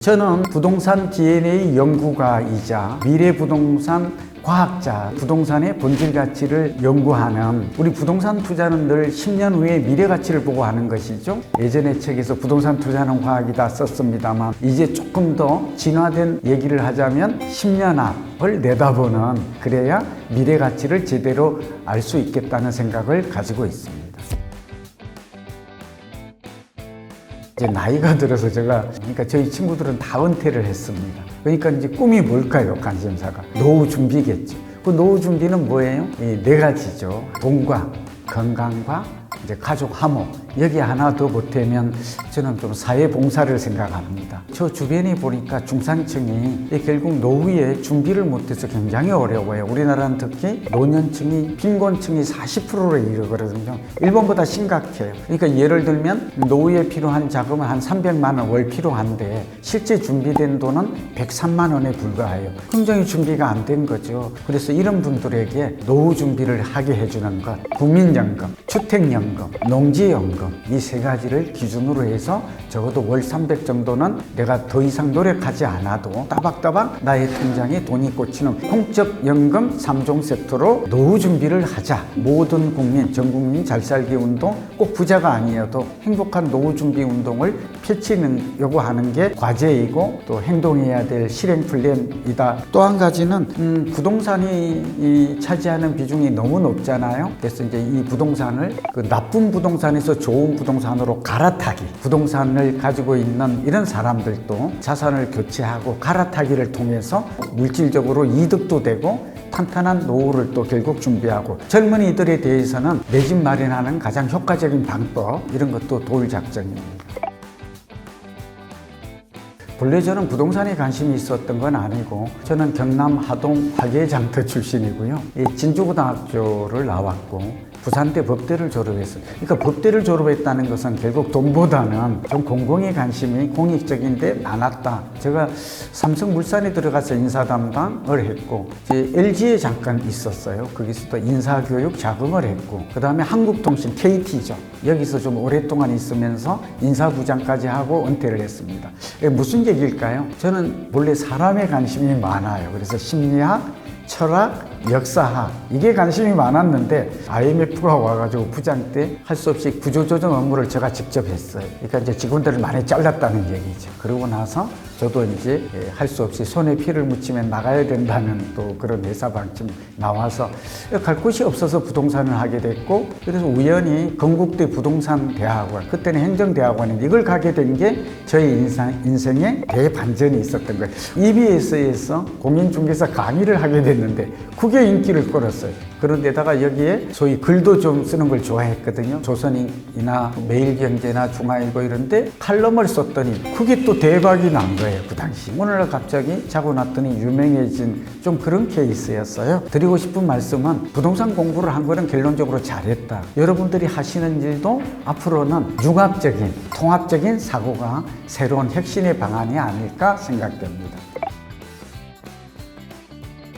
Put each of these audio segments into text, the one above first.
저는 부동산 DNA 연구가이자 미래부동산 과학자, 부동산의 본질 가치를 연구하는 우리 부동산 투자는 늘 10년 후에 미래 가치를 보고 하는 것이죠. 예전의 책에서 부동산 투자는 과학이다 썼습니다만 이제 조금 더 진화된 얘기를 하자면 10년 앞을 내다보는, 그래야 미래 가치를 제대로 알 수 있겠다는 생각을 가지고 있습니다. 이제 나이가 들어서 그러니까 저희 친구들은 다 은퇴를 했습니다. 그러니까 이제 꿈이 뭘까요? 관심사가 노후 준비겠죠. 그 노후 준비는 뭐예요? 이 네 가지죠. 돈과 건강과 이제 가족 화목, 여기 하나 더 보태면 저는 좀 사회 봉사를 생각합니다. 저 주변에 보니까 중산층이 결국 노후에 준비를 못해서 굉장히 어려워요. 우리나라는 특히 노년층이, 빈곤층이 40%에 이르거든요. 일본보다 심각해요. 그러니까 예를 들면 노후에 필요한 자금은 한 300만 원 월 필요한데 실제 준비된 돈은 103만 원에 불과해요. 굉장히 준비가 안 된 거죠. 그래서 이런 분들에게 노후 준비를 하게 해주는 것, 국민연금, 주택연금, 농지연금, 이 세 가지를 기준으로 해서 적어도 월 300 정도는 내가 더 이상 노력하지 않아도 따박따박 나의 통장에 돈이 꽂히는 공적연금 3종 세트로 노후 준비를 하자. 모든 국민, 전 국민 잘 살기 운동, 꼭 부자가 아니어도 행복한 노후 준비 운동을 펼치려고 하는 게 과제이고 또 행동해야 될 실행 플랜이다. 또 한 가지는 부동산이 차지하는 비중이 너무 높잖아요. 그래서 이제 이 부동산을 나쁜 부동산에서 좋은 부동산으로 갈아타기, 부동산을 가지고 있는 이런 사람들도 자산을 교체하고 갈아타기를 통해서 물질적으로 이득도 되고 탄탄한 노후를 또 결국 준비하고, 젊은이들에 대해서는 내 집 마련하는 가장 효과적인 방법, 이런 것도 도울 작정입니다. 본래 저는 부동산에 관심이 있었던 건 아니고, 저는 경남 하동 화계장터 출신이고요. 진주고등학교를 나왔고 부산대 법대를 졸업했어요. 그러니까 법대를 졸업했다는 것은 결국 돈보다는 좀 공공의 관심이 공익적인데 많았다. 제가 삼성물산에 들어가서 인사 담당을 했고, LG에 잠깐 있었어요. 거기서도 인사교육 자금을 했고, 그 다음에 한국통신 KT죠. 여기서 좀 오랫동안 있으면서 인사부장까지 하고 은퇴를 했습니다. 무슨 얘기일까요? 저는 원래 사람에 관심이 많아요. 그래서 심리학, 철학, 역사학, 이게 관심이 많았는데 IMF가 와가지고 부장 때 할 수 없이 구조조정 업무를 제가 직접 했어요. 그러니까 이제 직원들을 많이 잘랐다는 얘기죠. 그러고 나서 저도 이제 할 수 없이 손에 피를 묻히면 나가야 된다는 또 그런 회사 방침 나와서 갈 곳이 없어서 부동산을 하게 됐고, 그래서 우연히 건국대 부동산대학원, 그때는 행정대학원인데 이걸 가게 된 게 저희 인생에 대반전이 있었던 거예요. EBS에서 공인중개사 강의를 하게 됐는데 그게 인기를 끌었어요. 그런데다가 여기에 소위 글도 좀 쓰는 걸 좋아했거든요. 조선이나 매일경제나 중앙일보 이런데 칼럼을 썼더니 그게 또 대박이 난 거예요. 그 당시 어느 날 갑자기 자고 났더니 유명해진 좀 그런 케이스였어요. 드리고 싶은 말씀은 부동산 공부를 한 거는 결론적으로 잘했다. 여러분들이 하시는 일도 앞으로는 융합적인, 통합적인 사고가 새로운 혁신의 방안이 아닐까 생각됩니다.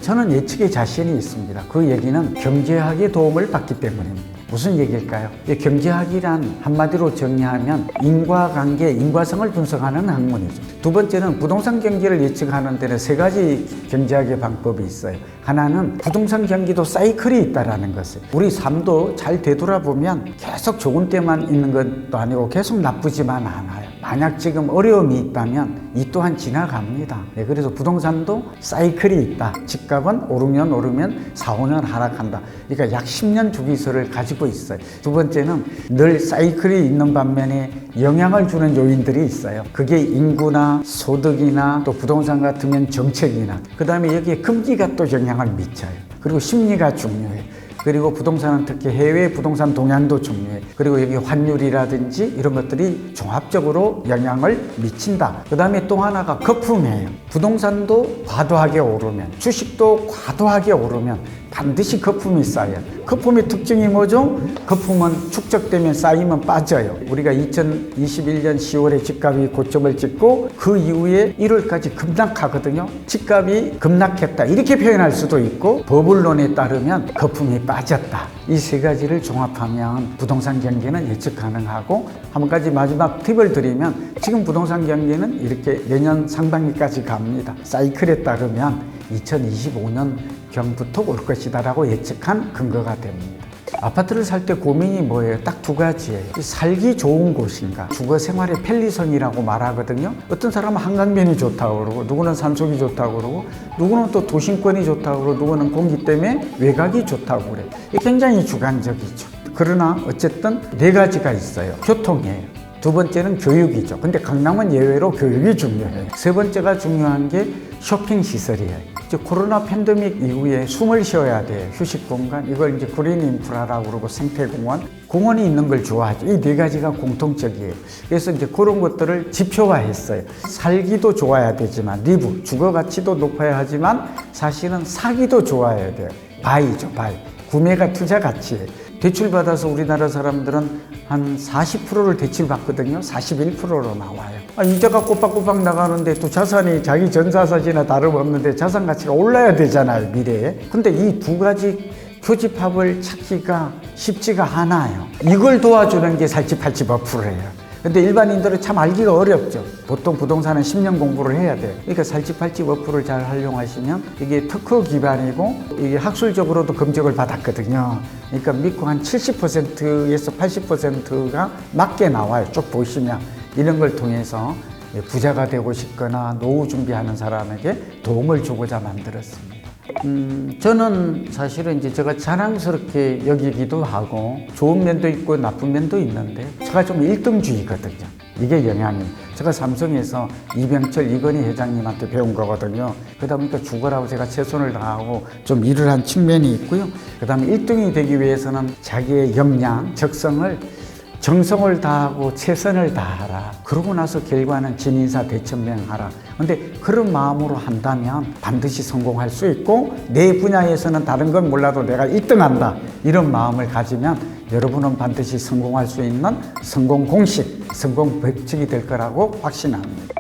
저는 예측에 자신이 있습니다. 그 얘기는 경제학의 도움을 받기 때문입니다. 무슨 얘기일까요? 경제학이란 한마디로 정리하면 인과관계, 인과성을 분석하는 학문이죠. 두 번째는 부동산 경기를 예측하는 데는 세 가지 경제학의 방법이 있어요. 하나는 부동산 경기도 사이클이 있다는 것이에요. 우리 삶도 잘 되돌아보면 계속 좋은 때만 있는 것도 아니고 계속 나쁘지만 않아요. 만약 지금 어려움이 있다면 이 또한 지나갑니다. 그래서 부동산도 사이클이 있다. 집값은 오르면 4, 5년 하락한다. 그러니까 약 10년 주기설을 가지고 있어요. 두 번째는 늘 사이클이 있는 반면에 영향을 주는 요인들이 있어요. 그게 인구나 소득이나 또 부동산 같으면 정책이나, 그 다음에 여기에 금리가 또 영향을 미쳐요. 그리고 심리가 중요해요. 그리고 부동산은 특히 해외 부동산 동향도 중요해. 그리고 여기 환율이라든지 이런 것들이 종합적으로 영향을 미친다. 그 다음에 또 하나가 거품이에요. 부동산도 과도하게 오르면, 주식도 과도하게 오르면 반드시 거품이 쌓여요. 거품의 특징이 뭐죠? 거품은 축적되면 쌓이면 빠져요. 우리가 2021년 10월에 집값이 고점을 찍고 그 이후에 1월까지 급락하거든요. 집값이 급락했다 이렇게 표현할 수도 있고, 버블론에 따르면 거품이 빠졌다. 이 세 가지를 종합하면 부동산 경기는 예측 가능하고, 한 가지 마지막 팁을 드리면 지금 부동산 경기는 이렇게 내년 상반기까지 갑니다. 사이클에 따르면 2025년경부터 올 것이다라고 예측한 근거가 됩니다. 아파트를 살 때 고민이 뭐예요? 딱 두 가지예요. 살기 좋은 곳인가, 주거 생활의 편리성이라고 말하거든요. 어떤 사람은 한강변이 좋다고 그러고, 누구는 산속이 좋다고 그러고, 누구는 또 도심권이 좋다고 그러고, 누구는 공기 때문에 외곽이 좋다고 그래요. 이게 굉장히 주관적이죠. 그러나 어쨌든 네 가지가 있어요. 교통이에요. 두 번째는 교육이죠. 근데 강남은 예외로 교육이 중요해요. 세 번째가 중요한 게 쇼핑 시설이에요. 이제 코로나 팬데믹 이후에 숨을 쉬어야 돼요. 휴식 공간. 이걸 이제 그린 인프라라고 그러고, 생태공원. 공원이 있는 걸 좋아하죠. 이 네 가지가 공통적이에요. 그래서 이제 그런 것들을 지표화했어요. 살기도 좋아야 되지만, 리브, 주거 가치도 높아야 하지만, 사실은 사기도 좋아야 돼요. 바이죠, 바이. 구매가 투자 가치예요. 대출받아서 우리나라 사람들은 한 40%를 대출받거든요. 41%로 나와요. 이자가 꼬박꼬박 나가는데 또 자산이 자기 전자사지나 다름없는데 자산 가치가 올라야 되잖아요, 미래에. 근데 이 두 가지 교집합을 찾기가 쉽지가 않아요. 이걸 도와주는 게 살집팔집 어플이에요. 근데 일반인들은 참 알기가 어렵죠. 보통 부동산은 10년 공부를 해야 돼요. 그러니까 살집팔집 어플을 잘 활용하시면 이게 특허 기반이고, 이게 학술적으로도 검증을 받았거든요. 그러니까 믿고 한 70%에서 80%가 맞게 나와요. 쭉 보시면. 이런 걸 통해서 부자가 되고 싶거나 노후 준비하는 사람에게 도움을 주고자 만들었습니다. 저는 사실은 이제 제가 자랑스럽게 여기기도 하고, 좋은 면도 있고 나쁜 면도 있는데, 제가 좀 1등주의거든요. 이게 영향이. 제가 삼성에서 이병철, 이건희 회장님한테 배운 거거든요. 그러다 보니까 죽어라고 제가 최선을 다하고 좀 일을 한 측면이 있고요. 그 다음에 1등이 되기 위해서는 자기의 역량, 적성을, 정성을 다하고 최선을 다하라. 그러고 나서 결과는 진인사 대천명하라. 근데 그런 마음으로 한다면 반드시 성공할 수 있고, 내 분야에서는 다른 건 몰라도 내가 1등한다. 이런 마음을 가지면 여러분은 반드시 성공할 수 있는 성공 공식, 성공 법칙이 될 거라고 확신합니다.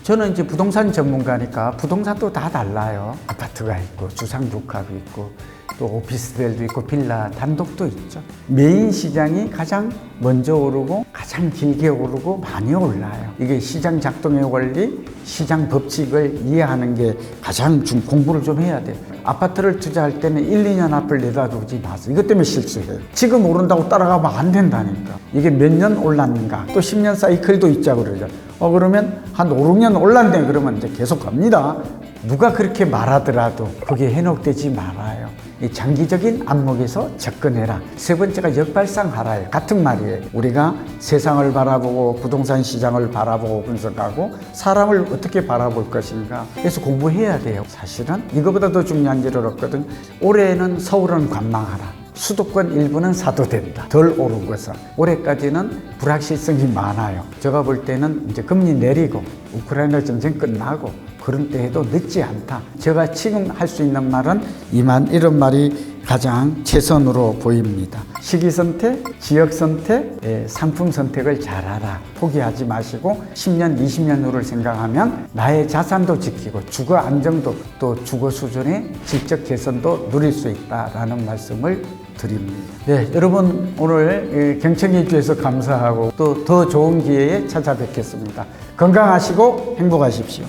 저는 이제 부동산 전문가니까 부동산도 다 달라요. 아파트가 있고, 주상복합이 있고, 또 오피스텔도 있고, 빌라 단독도 있죠. 메인 시장이 가장 먼저 오르고 가장 길게 오르고 많이 올라요. 이게 시장 작동의 원리, 시장 법칙을 이해하는 게 가장 공부를 좀 해야 돼요. 아파트를 투자할 때는 1, 2년 앞을 내다두지 마세요. 이것 때문에 실수해요. 지금 오른다고 따라가면 안 된다니까. 이게 몇 년 올랐는가, 또 10년 사이클도 있자고 그러죠. 그러면 한 5, 6년 올랐네. 그러면 이제 계속 갑니다. 누가 그렇게 말하더라도 그게 현혹되지 말아요. 이 장기적인 안목에서 접근해라. 세 번째가 역발상하라예요. 같은 말이에요. 우리가 세상을 바라보고 부동산 시장을 바라보고 분석하고 사람을 어떻게 바라볼 것인가. 그래서 공부해야 돼요. 사실은 이거보다 더 중요한 일은 없거든요. 올해는 서울은 관망하라. 수도권 일부는 사도 된다. 덜 오른 것은. 올해까지는 불확실성이 많아요. 제가 볼 때는 이제 금리 내리고 우크라이나 전쟁 끝나고 그런 때 해도 늦지 않다. 제가 지금 할 수 있는 말은 이런 말이 가장 최선으로 보입니다. 시기 선택, 지역 선택, 상품 선택을 잘하라. 포기하지 마시고 10년, 20년 후를 생각하면 나의 자산도 지키고 주거 안정도, 또 주거 수준의 질적 개선도 누릴 수 있다라는 말씀을 드립니다. 네, 여러분 오늘 경청해 주셔서 감사하고 또 더 좋은 기회에 찾아뵙겠습니다. 건강하시고 행복하십시오.